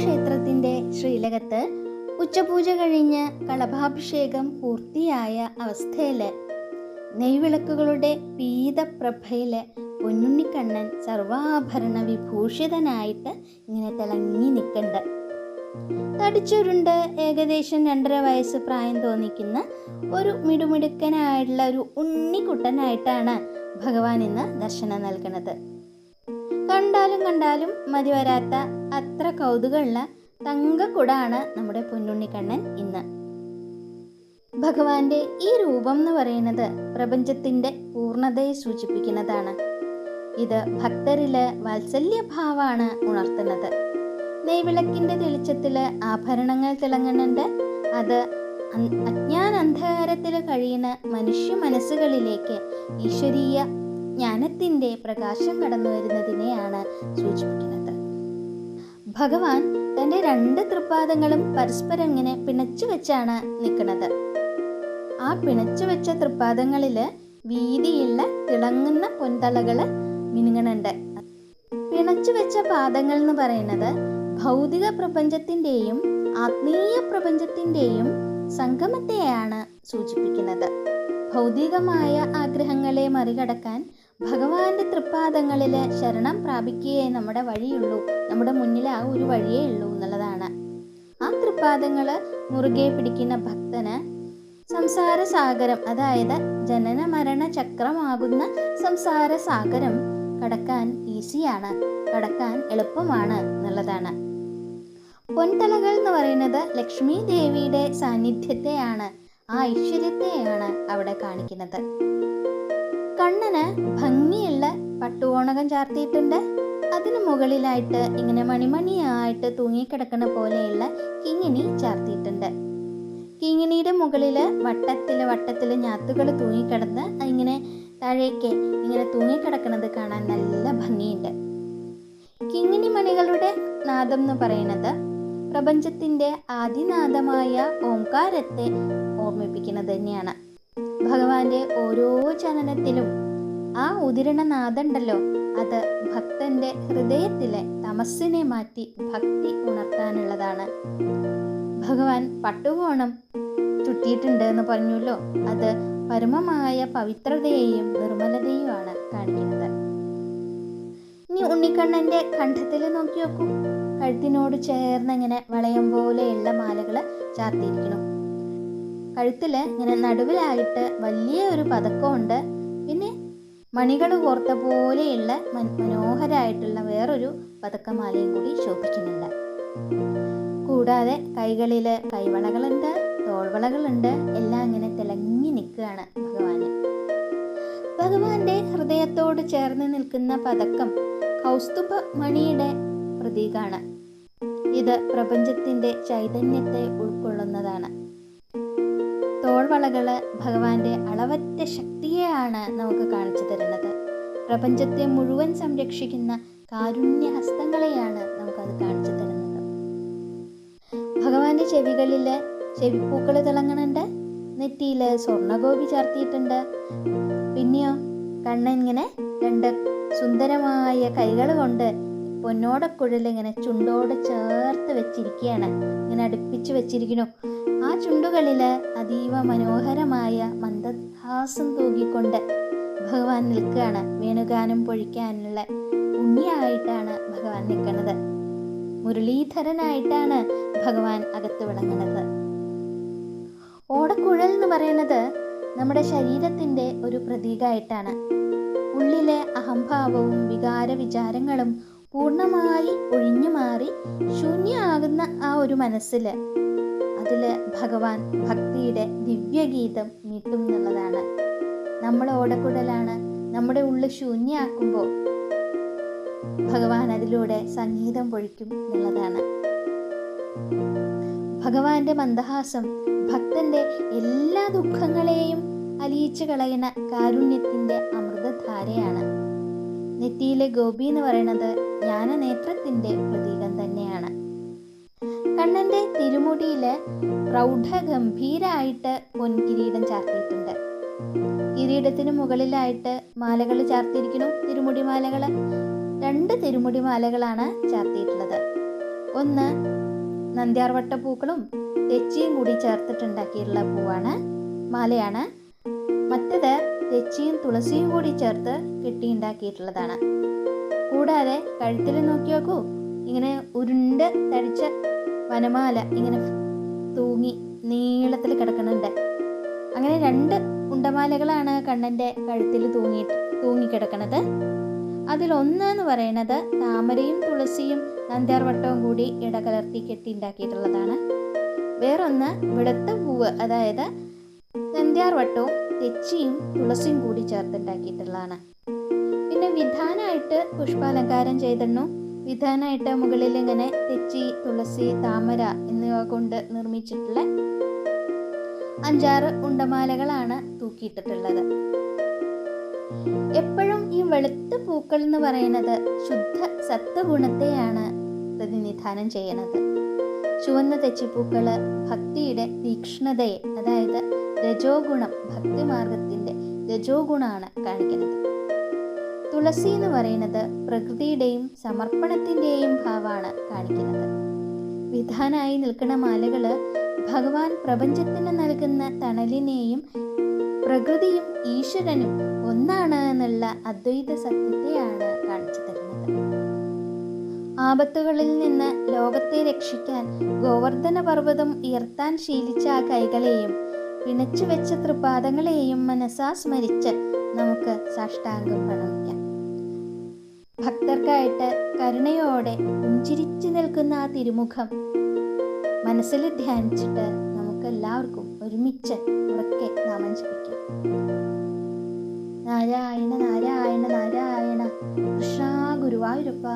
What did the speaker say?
ക്ഷേത്രത്തിൻ്റെ ശ്രീലകത്ത് ഉച്ചപൂജ കഴിഞ്ഞ് കളഭാഭിഷേകം പൂർത്തിയായ അവസ്ഥയിൽ നെയ്വിളക്കുകളുടെ പീതപ്രഭയിൽ പൊന്നുണ്ണിക്കണ്ണൻ സർവാഭരണ വിഭൂഷിതനായിട്ട് ഇങ്ങനെ തിളങ്ങി നിൽക്കുന്നുണ്ട്. തടിച്ചുരുണ്ട് ഏകദേശം 2.5 വയസ്സ് പ്രായം തോന്നിക്കുന്ന ഒരു മിടുമിടുക്കനായിട്ടുള്ള ഒരു ഉണ്ണിക്കുട്ടനായിട്ടാണ് ഭഗവാൻ ഇന്ന് ദർശനം നൽകുന്നത്. കണ്ടാലും മതി വരാത്ത അത്ര കൗതുകമുള്ള തങ്കക്കുടാണ് നമ്മുടെ പൊന്നുണ്ണിക്കണ്ണൻ ഇന്ന്. ഭഗവാന്റെ ഈ രൂപം എന്ന് പറയുന്നത് പ്രപഞ്ചത്തിൻ്റെ പൂർണ്ണതയെ സൂചിപ്പിക്കുന്നതാണ്. ഇത് ഭക്തരില് വാത്സല്യഭാവമാണ് ഉണർത്തുന്നത്. നെയ്വിളക്കിൻ്റെ തെളിച്ചത്തിൽ ആഭരണങ്ങൾ തിളങ്ങുന്നുണ്ട്. അത് അജ്ഞാനാന്ധകാരത്തിൽ കഴിയുന്ന മനുഷ്യ മനസ്സുകളിലേക്ക് ഈശ്വരീയ ജ്ഞാനത്തിൻ്റെ പ്രകാശം കടന്നു വരുന്നതിനെയാണ് സൂചിപ്പിക്കുന്നത്. ഭഗവാൻ തൻ്റെ 2 തൃപ്പാദങ്ങളും പരസ്പരം ഇങ്ങനെ പിണച്ചു വെച്ചാണ് നിൽക്കുന്നത്. ആ പിണച്ചു വെച്ച തൃപ്പാദങ്ങളിൽ വീതിയുള്ള തിളങ്ങുന്ന പൊൻതളകൾ മിനുങ്ങുന്നുണ്ട്. പിണച്ചു വെച്ച പാദങ്ങൾ എന്ന് പറയുന്നത് ഭൗതിക പ്രപഞ്ചത്തിൻ്റെയും ആത്മീയ പ്രപഞ്ചത്തിൻ്റെയും സംഗമത്തെയാണ് സൂചിപ്പിക്കുന്നത്. ഭൗതികമായ ആഗ്രഹങ്ങളെ മറികടക്കാൻ ഭഗവാന്റെ തൃപ്പാദങ്ങളിൽ ശരണം പ്രാപിക്കുകയേ നമ്മുടെ വഴിയുള്ളൂ, നമ്മുടെ മുന്നിൽ ആ ഒരു വഴിയേ ഉള്ളൂ എന്നുള്ളതാണ്. ആ തൃപ്പാദങ്ങൾ മുറുകെ പിടിക്കുന്ന ഭക്തന് സംസാര സാഗരം, അതായത് ജനന മരണ ചക്രമാകുന്ന സംസാര സാഗരം കടക്കാൻ ഈസിയാണ്, കടക്കാൻ എളുപ്പമാണ് എന്നുള്ളതാണ്. പൊൻതലകൾ എന്ന് പറയുന്നത് ലക്ഷ്മി ദേവിയുടെ സാന്നിധ്യത്തെയാണ്, ആ ഐശ്വര്യത്തെയാണ് അവിടെ കാണിക്കുന്നത്. കണ്ണന് ഭംഗിയുള്ള പട്ടുകോണകം ചാർത്തിയിട്ടുണ്ട്. അതിന് മുകളിലായിട്ട് ഇങ്ങനെ മണിമണിയായിട്ട് തൂങ്ങിക്കിടക്കുന്ന പോലെയുള്ള കിങ്ങിണി ചാർത്തിയിട്ടുണ്ട്. കിങ്ങിണിയുടെ മുകളിൽ വട്ടത്തിൽ ഞാത്തുകൾ തൂങ്ങിക്കിടന്ന് ഇങ്ങനെ താഴേക്ക് ഇങ്ങനെ തൂങ്ങിക്കിടക്കുന്നത് കാണാൻ നല്ല ഭംഗിയുണ്ട്. കിങ്ങിണി മണികളുടെ നാദം എന്ന് പറയുന്നത് പ്രപഞ്ചത്തിൻ്റെ ആദിനാദമായ ഓംകാരത്തെ ഓർമ്മിപ്പിക്കുന്നത് തന്നെയാണ്. ഭഗവാന്റെ ഓരോ ചലനത്തിലും ആ ഉദിരണനാദമുണ്ടല്ലോ, അത് ഭക്തന്റെ ഹൃദയത്തിലെ തമസ്സിനെ മാറ്റി ഭക്തി ഉണർത്താനുള്ളതാണ്. ഭഗവാൻ പട്ടുകോണം ചുറ്റിയിട്ടുണ്ട് എന്ന് പറഞ്ഞല്ലോ, അത് പരമമായ പവിത്രതയെയും നിർമ്മലതയുമാണ് കാണിക്കുന്നത്. ഇനി ഉണ്ണിക്കണ്ണന്റെ കണ്ഠത്തിൽ നോക്കി നോക്കൂ. കഴുത്തിനോട് ചേർന്ന് ഇങ്ങനെ വളയം പോലെയുള്ള മാലകൾ ചാർത്തിയിരിക്കണം. കഴുത്തിൽ ഇങ്ങനെ നടുവിലായിട്ട് വലിയ ഒരു പതക്കമുണ്ട്. പിന്നെ മണികൾ കോർത്ത പോലെയുള്ള മനോഹരമായിട്ടുള്ള വേറൊരു പതക്കമാലയും കൂടി ശോഭിക്കുന്നുണ്ട്. കൂടാതെ കൈകളിൽ കൈവളകളുണ്ട്, തോൾവളകളുണ്ട്. എല്ലാം ഇങ്ങനെ തിളങ്ങി നിൽക്കുകയാണ് ഭഗവാന്. ഭഗവാന്റെ ഹൃദയത്തോട് ചേർന്ന് നിൽക്കുന്ന പതക്കം കൗസ്തുഭ മണിയുടെ പ്രതീകമാണ്. ഇത് പ്രപഞ്ചത്തിൻ്റെ ചൈതന്യത്തെ ഉൾക്കൊള്ളുന്നതാണ്. തോൾവളകൾ ഭഗവാന്റെ അളവറ്റ ശക്തിയെയാണ് നമുക്ക് കാണിച്ചു തരുന്നത്. പ്രപഞ്ചത്തെ മുഴുവൻ സംരക്ഷിക്കുന്ന കാരുണ്യ ഹസ്തങ്ങളെയാണ് നമുക്കത് കാണിച്ചു തരുന്നത്. ഭഗവാന്റെ ചെവികളിൽ ചെവിപ്പൂക്കൾ തിളങ്ങുന്നുണ്ട്. നെറ്റിയിൽ സ്വർണ്ണഗോപി ചാർത്തിയിട്ടുണ്ട്. പിന്നെയോ കണ്ണൻ ഇങ്ങനെ 2 സുന്ദരമായ കൈകൾ കൊണ്ട് പൊന്നോടക്കുഴൽ ഇങ്ങനെ ചുണ്ടോട് ചേർത്ത് വെച്ചിരിക്കുകയാണ്, ഇങ്ങനെ അടുപ്പിച്ച് വെച്ചിരിക്കുന്നു. ആ ചുണ്ടുകളിൽ അതീവ മനോഹരമായ മന്ദഹാസം തൂകിക്കൊണ്ട് ഭഗവാൻ നിൽക്കുകയാണ്. വേണുഗാനം പൊഴിക്കാനുള്ള ഉണ്ണിയായിട്ടാണ് ഭഗവാൻ നിൽക്കുന്നത്. മുരളീധരനായിട്ടാണ് ഭഗവാൻ അകത്ത് വിളങ്ങുന്നത്. ഓടക്കുഴൽ എന്ന് പറയുന്നത് നമ്മുടെ ശരീരത്തിൻ്റെ ഒരു പ്രതീകമായിട്ടാണ്. ഉള്ളിലെ അഹംഭാവവും വികാര വിചാരങ്ങളും പൂർണ്ണമായി ഒഴിഞ്ഞു മാറി ശൂന്യമാകുന്ന ആ ഒരു മനസ്സിൽ അതിൽ ഭഗവാൻ ഭക്തിയുടെ ദിവ്യഗീതം മീട്ടും എന്നുള്ളതാണ്. നമ്മൾ ഓടക്കുഴലാണ്. നമ്മുടെ ഉള്ളിൽ ശൂന്യമാക്കുമ്പോൾ ഭഗവാൻ അതിലൂടെ സംഗീതം പൊഴിക്കും എന്നുള്ളതാണ്. ഭഗവാന്റെ മന്ദഹാസം ഭക്തന്റെ എല്ലാ ദുഃഖങ്ങളെയും അലിയിച്ചു കളയുന്ന കാരുണ്യത്തിൻ്റെ അമൃതധാരയാണ്. നെറ്റിയിലെ ഗോപി എന്ന് പറയുന്നത് ജ്ഞാനനേത്രത്തിൻ്റെ പ്രതീകം തന്നെയാണ്. കണ്ണൻ്റെ തിരുമുടിയിൽ പ്രൗഢഗംഭീരായിട്ട് പൊൻകിരീടം ചാർത്തിയിട്ടുണ്ട്. കിരീടത്തിന് മുകളിലായിട്ട് മാലകൾ ചാർത്തിയിരിക്കുന്നു. തിരുമുടി മാലകൾ 2 തിരുമുടി മാലകളാണ് ചാർത്തിയിട്ടുള്ളത്. ഒന്ന് നന്ദ്യാർവട്ട പൂക്കളും തെച്ചിയും കൂടി ചേർത്തിട്ടുണ്ടാക്കിയിട്ടുള്ള പൂവാണ്, മാലയാണ്. മറ്റത് തെച്ചിയും തുളസിയും കൂടി ചേർത്ത് കെട്ടിയുണ്ടാക്കിയിട്ടുള്ളതാണ്. കൂടാതെ കഴുത്തിൽ നോക്കി നോക്കൂ, ഇങ്ങനെ ഉരുണ്ട് തടിച്ച വനമാല ഇങ്ങനെ തൂങ്ങി നീളത്തിൽ കിടക്കുന്നുണ്ട്. അങ്ങനെ 2 ഉണ്ടമാലകളാണ് കണ്ണൻ്റെ കഴുത്തിൽ തൂങ്ങിക്കിടക്കുന്നത്. അതിലൊന്ന് എന്ന് പറയുന്നത് താമരയും തുളസിയും നന്ദ്യാർവട്ടവും കൂടി ഇടകലർത്തി കെട്ടിയുണ്ടാക്കിയിട്ടുള്ളതാണ്. വേറൊന്ന് വെളുത്ത പൂവ്, അതായത് നന്ദ്യാർവട്ടവും തെച്ചിയും തുളസിയും കൂടി ചേർത്തുണ്ടാക്കിയിട്ടുള്ളതാണ്. പിന്നെ വിധാനമായിട്ട് പുഷ്പാലങ്കാരം ചെയ്തിരുന്നു. വിധാനമായിട്ട് മുകളിൽ ഇങ്ങനെ തെച്ചി, തുളസി, താമര എന്നിവ കൊണ്ട് നിർമ്മിച്ചിട്ടുള്ള 5-6 ഉണ്ടമാലകളാണ് തൂക്കിയിട്ടിട്ടുള്ളത്. എപ്പോഴും ഈ വെളുത്ത പൂക്കൾ എന്ന് പറയുന്നത് ശുദ്ധ സത്വഗുണത്തെയാണ് പ്രതിനിധാനം ചെയ്യുന്നത്. ചുവന്ന തെച്ചിപ്പൂക്കൾ ഭക്തിയുടെ തീക്ഷ്ണതയെ, അതായത് രജോഗുണം, ഭക്തിമാർഗത്തിൻ്റെ രജോഗുണമാണ് കാണിക്കുന്നത്. തുളസി എന്ന് പറയുന്നത് പ്രകൃതിയുടെയും സമർപ്പണത്തിൻ്റെയും ഭാവമാണ് കാണിക്കുന്നത്. വിധാനായി നിൽക്കുന്ന മാലകൾ ഭഗവാൻ പ്രപഞ്ചത്തിന് നൽകുന്ന തണലിനെയും പ്രകൃതിയും ഈശ്വരനും ഒന്നാണ് എന്നുള്ള അദ്വൈത സത്യത്തെയാണ് കാണിച്ചു തരുന്നത്. ആപത്തുകളിൽ നിന്ന് ലോകത്തെ രക്ഷിക്കാൻ ഗോവർദ്ധന പർവ്വതം ഉയർത്താൻ ശീലിച്ച ആ കൈകളെയും പിണച്ചു വെച്ച തൃപാദങ്ങളെയും മനസാ സ്മരിച്ച് നമുക്ക് സാഷ്ടാംഗം പ്രണമിക്കാം. ഭക്തർക്കായിട്ട് കരുണയോടെ പുഞ്ചിരിച്ചു നിൽക്കുന്ന ആ തിരുമുഖം മനസ്സിൽ ധ്യാനിച്ചിട്ട് നമുക്ക് എല്ലാവർക്കും ഒരുമിച്ച് ഉറക്കെ നാമം ജപിക്കാം. നാരായണ നാരായണ നാരായണ, കൃഷ്ണ ഗുരുവായൂരപ്പ.